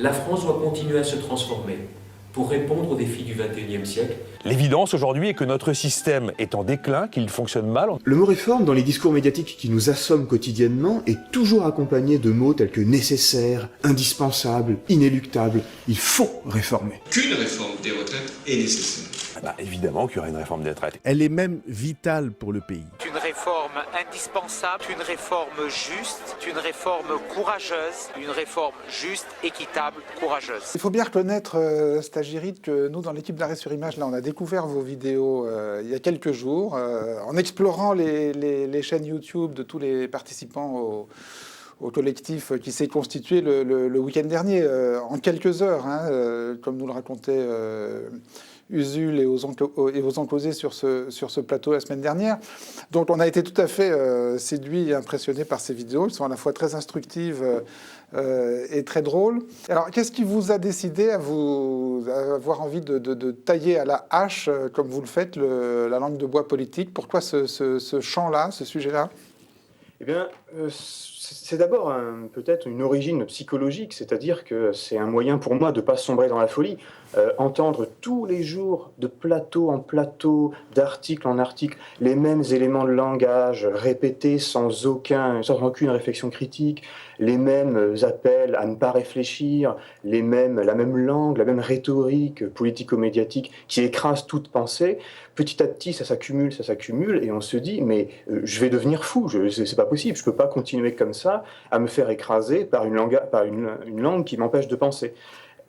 La France doit continuer à se transformer pour répondre aux défis du XXIe siècle. L'évidence aujourd'hui est que notre système est en déclin, qu'il fonctionne mal. Le mot réforme, dans les discours médiatiques qui nous assomment quotidiennement, est toujours accompagné de mots tels que nécessaire, indispensable, inéluctable. Il faut réformer. Qu'une réforme des retraites est nécessaire. Évidemment qu'il y aura une réforme des retraites. Elle est même vitale pour le pays. Une réforme indispensable, une réforme juste, une réforme courageuse, une réforme juste, équitable, courageuse. Il faut bien reconnaître, Stagirite, que nous, dans l'équipe d'Arrêt sur Image, là, on a découvert vos vidéos il y a quelques jours, en explorant les chaînes YouTube de tous les participants au collectif qui s'est constitué le week-end dernier, en quelques heures, comme nous le racontait Usul et Osons Causer sur ce plateau la semaine dernière. Donc on a été tout à fait séduits et impressionnés par ces vidéos. Elles sont à la fois très instructives et très drôles. Alors qu'est-ce qui vous a décidé à avoir envie de tailler à la hache, comme vous le faites, la langue de bois politique? Pourquoi ce champ-là, ce sujet-là? Eh bien, c'est d'abord peut-être une origine psychologique, c'est-à-dire que c'est un moyen pour moi de ne pas sombrer dans la folie. Entendre tous les jours, de plateau en plateau, d'article en article, les mêmes éléments de langage répétés sans aucune réflexion critique, les mêmes appels à ne pas réfléchir, la même langue, la même rhétorique politico-médiatique qui écrase toute pensée. Petit à petit, ça s'accumule, et on se dit, mais je vais devenir fou, c'est pas possible, je peux pas continuer comme ça à me faire écraser par une langue qui m'empêche de penser.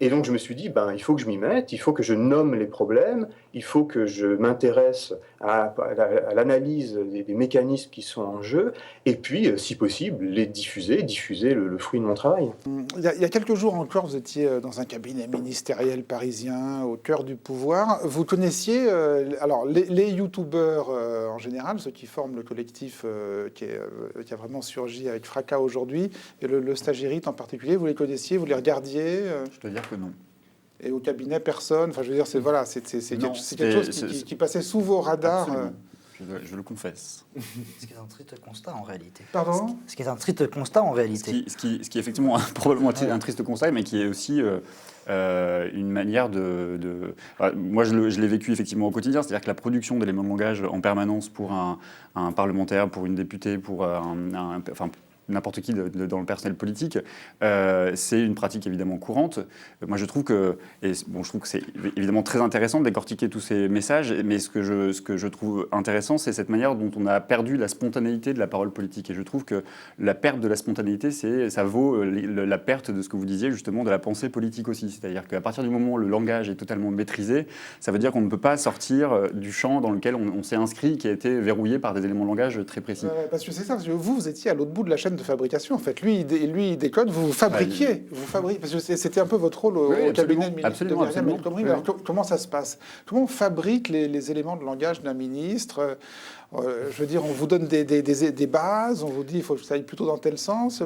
Et donc je me suis dit, il faut que je m'y mette, il faut que je nomme les problèmes, il faut que je m'intéresse à l'analyse des mécanismes qui sont en jeu, et puis, si possible, les diffuser le fruit de mon travail. Il y a quelques jours encore, vous étiez dans un cabinet ministériel parisien, au cœur du pouvoir. Vous connaissiez alors les youtubeurs en général, ceux qui forment le collectif qui a vraiment surgi avec fracas aujourd'hui, et le Stagirite en particulier, vous les connaissiez, vous les regardiez Je dois dire que non. Et au cabinet, personne. Enfin, je veux dire, c'est quelque chose qui passait sous vos radars. Je le confesse. Ce qui est un triste constat en réalité. Pardon ? Ce qui est un triste constat en réalité. Ce qui est effectivement probablement un triste constat, mais qui est aussi une manière moi, je l'ai vécu effectivement au quotidien, c'est-à-dire que la production d'éléments de langage en permanence pour un parlementaire, pour une députée, pour n'importe qui dans le personnel politique, c'est une pratique évidemment courante. Moi, je trouve que c'est évidemment très intéressant de décortiquer tous ces messages, mais ce que je trouve intéressant, c'est cette manière dont on a perdu la spontanéité de la parole politique. Et je trouve que la perte de la spontanéité, ça vaut la perte de ce que vous disiez justement de la pensée politique aussi. C'est-à-dire qu'à partir du moment où le langage est totalement maîtrisé, ça veut dire qu'on ne peut pas sortir du champ dans lequel on s'est inscrit, qui a été verrouillé par des éléments de langage très précis. Parce que c'est ça, parce que vous étiez à l'autre bout de la chaîne de fabrication, en fait. Lui, il décode, vous fabriquiez. Parce que c'était un peu votre rôle au cabinet de ministre de Myriam El Khomri. Alors, comment ça se passe? Comment on fabrique les éléments de langage d'un ministre? Je veux dire, on vous donne des bases, on vous dit il faut que ça aille plutôt dans tel sens.